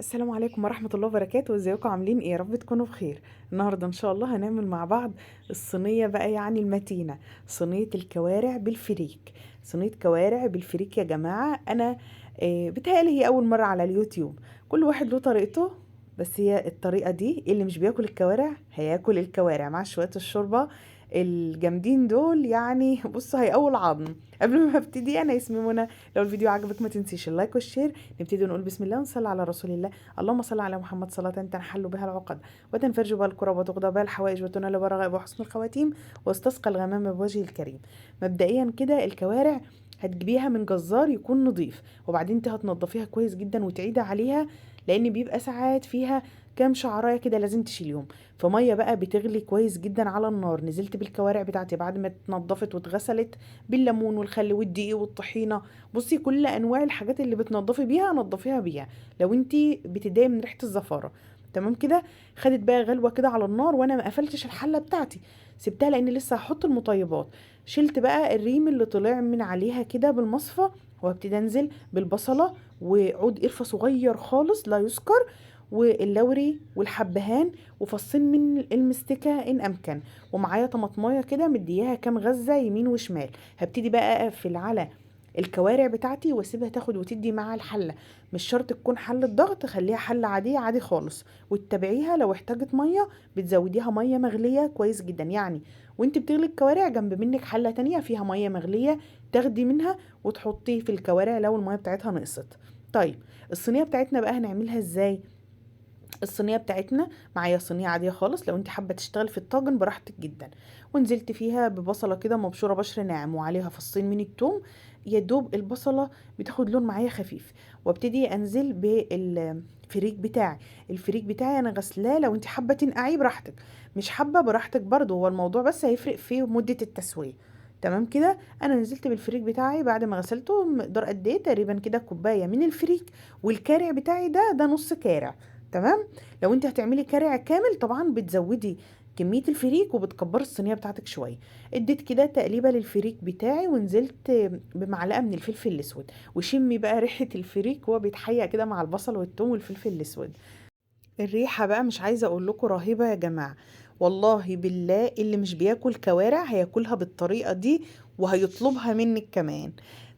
السلام عليكم ورحمة الله وبركاته. ازيكم عاملين ايه؟ يا رب تكونوا بخير. النهاردة ان شاء الله هنعمل مع بعض الصينية بقى، يعني المتينة، صينية الكوارع بالفريك. صينية كوارع بالفريك يا جماعة. انا بتهيألي هي اول مرة على اليوتيوب. كل واحد له طريقته، بس هي الطريقة دي اللي مش بياكل الكوارع هياكل الكوارع مع شوية الشوربة الجامدين دول. يعني بصوا هي اول عظم. قبل ما ابتدي انا اسمي منى. لو الفيديو عجبك ما تنسيش اللايك والشير. نبتدي نقول بسم الله ونصلي على رسول الله. اللهم صل على محمد صلاة تنحل بها العقد وتنفرج بها الكرب وتقضى بها الحوائج وتنال بها الرغائب وحسن الخواتيم واستسقى الغمام بوجه الكريم. مبدئيا كده الكوارع هتجيبيها من جزار يكون نظيف، وبعدين انت هتنضفيها كويس جدا وتعيدي عليها، لان بيبقى ساعات فيها كام شعرايه كده لازم تشيليهم. فميه بقى بتغلي كويس جدا على النار، نزلت بالكوارع بتاعتي بعد ما اتنضفت واتغسلت بالليمون والخل والدقيق والطحينه. بصي كل انواع الحاجات اللي بتنضفي بيها نضفيها بيها لو انتي بتضايقي من ريحه الزفاره. تمام كده. خدت بقى غلوه كده على النار، وانا ما قفلتش الحله بتاعتي، سبتها لان لسه هحط المطيبات. شلت بقى الريم اللي طلع من عليها كده بالمصفى، وابتدي انزل بالبصله وعود قرفه صغير خالص لا يذكر، واللوري والحبهان وفصين من المستكه ان امكن، ومعايا طماطمايه كده مدياها كام غزه يمين وشمال. هبتدي بقى اقفل على الكوارع بتاعتي واسيبها تاخد وتدي مع الحله. مش شرط تكون حله ضغط، خليها حله عاديه عادي خالص، وتتابعيها لو احتاجت ميه بتزوديها ميه مغليه كويس جدا. يعني وانت بتغلي الكوارع جنب منك حله تانية فيها ميه مغليه، تاخدي منها وتحطيه في الكوارع لو الميه بتاعتها نقصت. طيب الصينيه بتاعتنا بقى هنعملها ازاي؟ الصينيه بتاعتنا معايا صينيه عاديه خالص، لو انت حابه تشتغل في الطاجن براحتك جدا. ونزلت فيها ببصله كده مبشوره بشر ناعم، وعليها فصين من التوم. يا دوب البصله بتاخد لون معايا خفيف، وابتدي انزل بالفريك بتاعي. الفريك بتاعي انا غسلاه، لو انت حابه تنقعيه براحتك، مش حابه براحتك برضو. هو الموضوع بس هيفرق في مده التسويه. تمام كده. انا نزلت بالفريك بتاعي بعد ما غسلته مقدار قد ايه، تقريبا كده كوبايه من الفريك. والكارع بتاعي ده نص كارع. تمام. لو انت هتعملي كارع كامل طبعا بتزودي كمية الفريك وبتكبري الصينية بتاعتك شوية. اديت كده تقليبة للفريك بتاعي، ونزلت بمعلقة من الفلفل الاسود. وشمي بقى ريحة الفريك وهو بيتحيق كده مع البصل والثوم والفلفل الاسود. الريحة بقى مش عايزة اقول لكم رهيبة يا جماعة. والله بالله اللي مش بياكل كوارع هياكلها بالطريقة دي وهيطلبها منك كمان.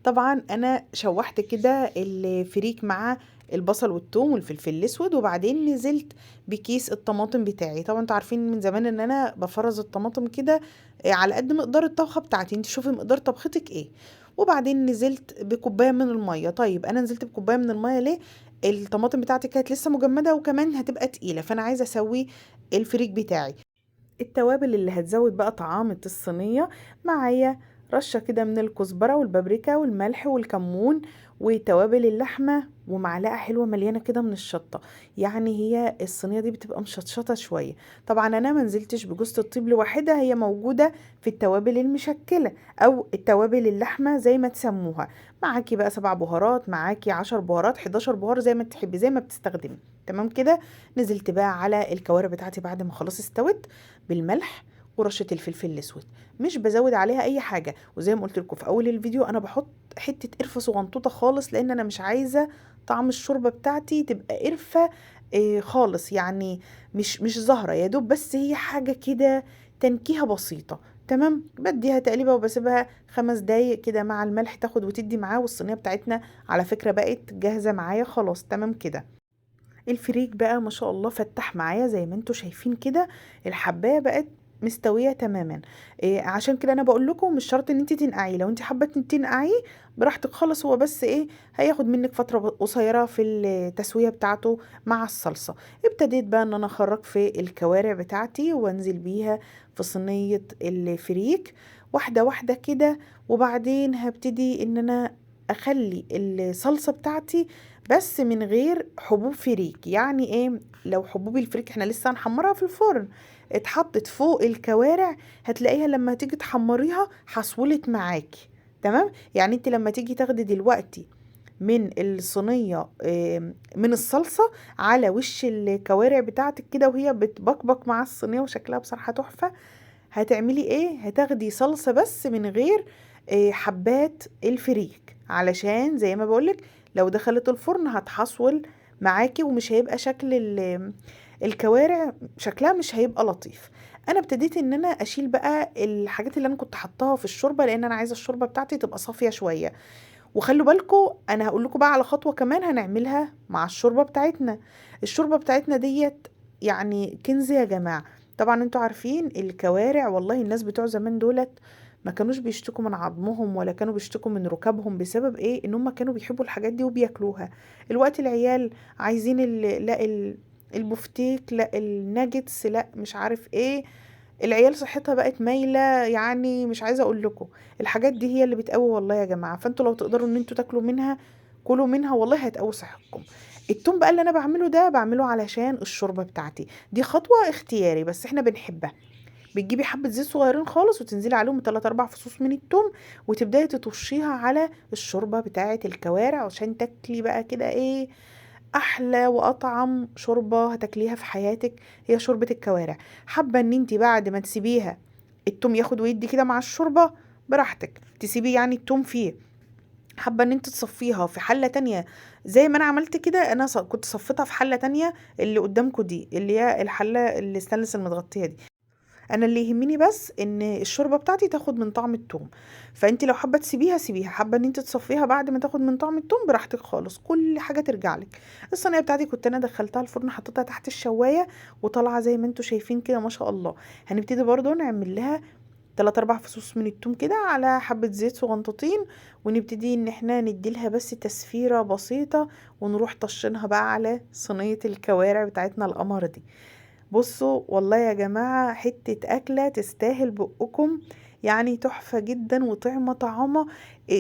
طبعا انا شوحت كده الفريك مع البصل والثوم والفلفل الاسود، وبعدين نزلت بكيس الطماطم بتاعي. طبعا انتوا عارفين من زمان ان انا بفرز الطماطم كده على قد مقدار الطبخة بتاعتي، انت شوفي مقدار طبختك ايه. وبعدين نزلت بكوبايه من الميه. طيب انا نزلت بكوبايه من الميه ليه؟ الطماطم بتاعتي كانت لسه مجمده وكمان هتبقى تقيله، فانا عايزه اسوي الفريك بتاعي. التوابل اللي هتزود بقى طعامة الصينية معايا: رشة كده من الكزبرة والبابريكا والملح والكمون وتوابل اللحمة، ومعلقة حلوة مليانة كده من الشطة. يعني هي الصينية دي بتبقى مشطشطة شوية. طبعا انا منزلتش بجوزة الطيب لوحدها، هي موجودة في التوابل المشكلة او التوابل اللحمة زي ما تسموها. معاكي بقى 7 بهارات، معاكي 10 بهارات، 11 بهار زي ما تحبي زي ما بتستخدمي. تمام كده. نزلت بقى على الكوارع بتاعتي بعد ما خلاص استوت بالملح ورشه الفلفل الاسود. مش بزود عليها اي حاجه، وزي ما قلت لكم في اول الفيديو انا بحط حته قرفه صغنطوطه خالص، لان انا مش عايزه طعم الشوربه بتاعتي تبقى قرفه خالص. يعني مش زهره، يا دوب بس هي حاجه كده تنكيهه بسيطه. تمام. بديها تقليبه وبسيبها 5 دقايق كده مع الملح تاخد وتدي معاه، والصينيه بتاعتنا على فكره بقت جاهزه معايا خلاص. تمام كده. الفريك بقى ما شاء الله فتح معايا زي ما انتوا شايفين كده. الحبايه بقت مستويه تماما. إيه عشان كده انا بقول لكم مش شرط ان انت تنقعيه، لو انت حابه تنقعيه براحتك خالص. هو بس ايه، هياخد منك فتره قصيره في التسويه بتاعته مع الصلصه. ابتديت بقى ان انا اخرج في الكوارع بتاعتي وانزل بيها في صينيه الفريك واحده واحده كده. وبعدين هبتدي ان انا اخلي الصلصه بتاعتي بس من غير حبوب فريك. يعني ايه؟ لو حبوب الفريك احنا لسه هنحمرها في الفرن، اتحطت فوق الكوارع هتلاقيها لما تيجي تحمريها حصولت معاكي. تمام. يعني انت لما تيجي تاخدي دلوقتي من الصينية من الصلصة على وش الكوارع بتاعتك كده وهي بتبقبق مع الصينية وشكلها بصراحة تحفة، هتعملي ايه؟ هتاخدي صلصة بس من غير حبات الفريك، علشان زي ما بقولك لو دخلت الفرن هتحصول معاكي، ومش هيبقى شكل الكوارع شكلها مش هيبقى لطيف. انا ابتديت ان انا اشيل بقى الحاجات اللي انا كنت حطاها في الشوربه، لان انا عايزه الشوربه بتاعتي تبقى صافيه شويه. وخلوا بالكم، انا هقول لكم بقى على خطوه كمان هنعملها مع الشوربه بتاعتنا. الشوربه بتاعتنا ديت يعني كنز يا جماعه. طبعا انتوا عارفين الكوارع، والله الناس بتوع زمان دولت ما كانوش بيشتكوا من عظمهم ولا كانوا بيشتكوا من ركابهم، بسبب ايه؟ ان هم كانوا بيحبوا الحاجات دي وبياكلوها. الوقت العيال عايزين لا البفتيك، لا الناجتس، لا مش عارف ايه. العيال صحتها بقت مايله، يعني مش عايزه اقول لكم. الحاجات دي هي اللي بتقوي والله يا جماعه، فانتوا لو تقدروا ان انتوا تاكلوا منها كلوا منها، والله هتقوي صحتكم. التوم بقى اللي انا بعمله ده بعمله علشان الشوربه بتاعتي دي، خطوه اختياري بس احنا بنحبها. بتجيبي حبه زيت صغيرين خالص وتنزلي عليهم 3 4 فصوص من التوم، وتبداي تطشيها على الشوربه بتاعه الكوارع عشان تاكلي بقى كده ايه، احلى واطعم شوربه هتاكليها في حياتك هي شوربه الكوارع. حابه ان انت بعد ما تسيبيها التوم ياخد ويدي كده مع الشوربه، براحتك تسيبيه يعني التوم فيه. حابه ان انت تصفيها في حله تانية زي ما انا عملت كده، انا كنت صفيتها في حله تانية اللي قدامكم دي، اللي هي الحله اللي ستانلس المتغطيه دي. انا اللي يهمني بس ان الشوربه بتاعتي تاخد من طعم التوم. فانت لو حابه تسيبيها سيبيها، حابه ان انت تصفيها بعد ما تاخد من طعم التوم براحتك خالص، كل حاجه ترجع لك. الصينيه بتاعتي كنت انا دخلتها الفرن، حطيتها تحت الشوايه وطالعه زي ما انتم شايفين كده ما شاء الله. هنبتدي برضو نعمل لها 3 4 فصوص من التوم كده على حبه زيت صغنطتين، ونبتدي ان احنا نديلها بس تسفيره بسيطه، ونروح طشنها بقى على صينيه الكوارع بتاعتنا القمر دي. بصوا والله يا جماعة حتة أكلة تستاهل بقكم، يعني تحفة جدا وطعمة طعامة.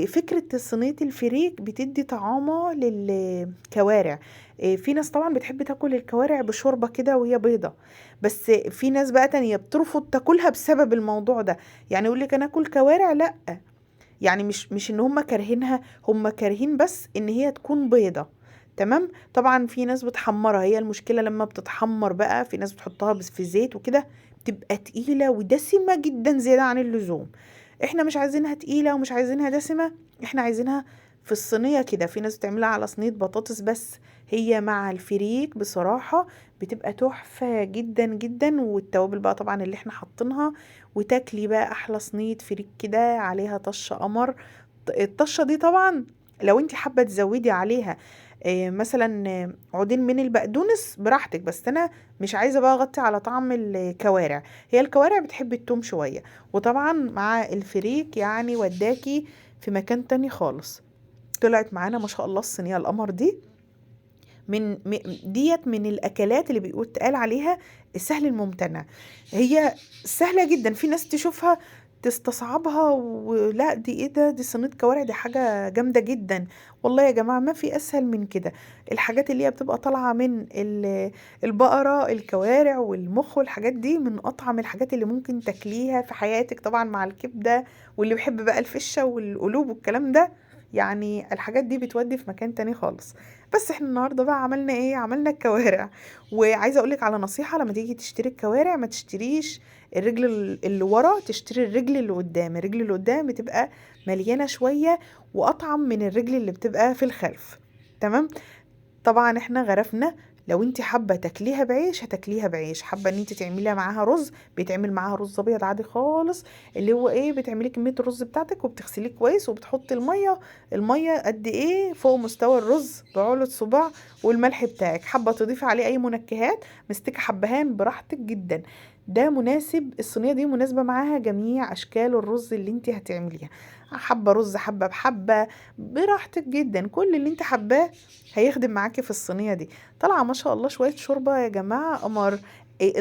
فكرة صينية الفريك بتدي طعامة للكوارع. في ناس طبعا بتحب تاكل الكوارع بشوربة كده وهي بيضة، بس في ناس بقى تانية بترفض تاكلها بسبب الموضوع ده. يعني يقولك أنا أكل كوارع لأ، يعني مش ان هم كارهينها، هم كارهين بس ان هي تكون بيضة. تمام. طبعا في ناس بتحمرها، هي المشكلة لما بتتحمر بقى، في ناس بتحطها بس في زيت وكده بتبقى تقيلة ودسمة جدا زيادة عن اللزوم. احنا مش عايزينها تقيلة ومش عايزينها دسمة، احنا عايزينها في الصينية كده. في ناس بتعملها على صينية بطاطس بس، هي مع الفريك بصراحة بتبقى تحفة جدا جدا، والتوابل بقى طبعا اللي احنا حاطينها، وتاكلي بقى احلى صينية فريك كده عليها طشة قمر. الطشة دي طبعا لو انت حابة تزودي عليها مثلا عودين من البقدونس براحتك، بس انا مش عايزة بقى اغطي على طعم الكوارع. هي الكوارع بتحب التوم شوية، وطبعا مع الفريك يعني وداكي في مكان تاني خالص. طلعت معانا ما شاء الله الصينية القمر دي، ديت من الاكلات اللي بيقول تقال عليها السهل الممتنع. هي سهله جدا، في ناس تشوفها تستصعبها ولا دي ايه ده، دي صينيه كوارع، دي حاجه جامده جدا. والله يا جماعه ما في اسهل من كده. الحاجات اللي هي بتبقى طالعه من البقره، الكوارع والمخ والحاجات دي من اطعم الحاجات اللي ممكن تاكليها في حياتك، طبعا مع الكبده واللي بيحب بقى الفشه والقلوب والكلام ده. يعني الحاجات دي بتودي في مكان تاني خالص. بس احنا النهارده بقى عملنا ايه؟ عملنا الكوارع. وعايزه اقولك على نصيحه، لما تيجي تشتري الكوارع ما تشتريش الرجل اللي ورا، تشتري الرجل اللي قدام. الرجل اللي قدام بتبقى مليانه شويه واطعم من الرجل اللي بتبقى في الخلف. تمام. طبعا احنا غرفنا. لو انت حابه تاكليها بعيش هتاكليها بعيش، حابه ان انت تعمليها معاها رز بيتعمل معاها رز ابيض عادي خالص، اللي هو ايه، بتعملي كميه الرز بتاعتك وبتغسليه كويس وبتحطي الميه قد ايه فوق مستوى الرز بعولة صباع، والملح بتاعك. حابه تضيفي عليه اي منكهات مستكه حبهان براحتك جدا. ده مناسب، الصينيه دي مناسبه معاها جميع اشكال الرز اللي انت هتعمليها. حبه رز، حبه بحبه، براحتك جدا، كل اللي انت حباه هيخدم معاكي في الصينيه دي. طالعه ما شاء الله شويه شوربه يا جماعه قمر.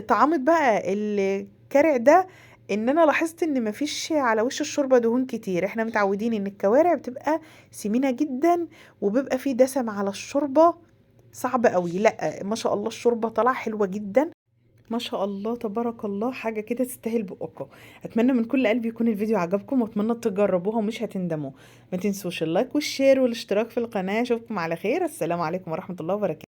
طعمت بقى الكارع ده، ان انا لاحظت ان مفيش على وش الشوربه دهون كتير. احنا متعودين ان الكوارع بتبقى سمينه جدا وبيبقى فيه دسم على الشوربه صعب قوي. لا ما شاء الله الشوربه طالعه حلوه جدا، ما شاء الله تبارك الله، حاجة كده تستاهل بقكم. اتمنى من كل قلبي يكون الفيديو عجبكم، واتمنى تجربوها ومش هتندموا. ما تنسوش اللايك والشير والاشتراك في القناة. اشوفكم على خير، السلام عليكم ورحمة الله وبركاته.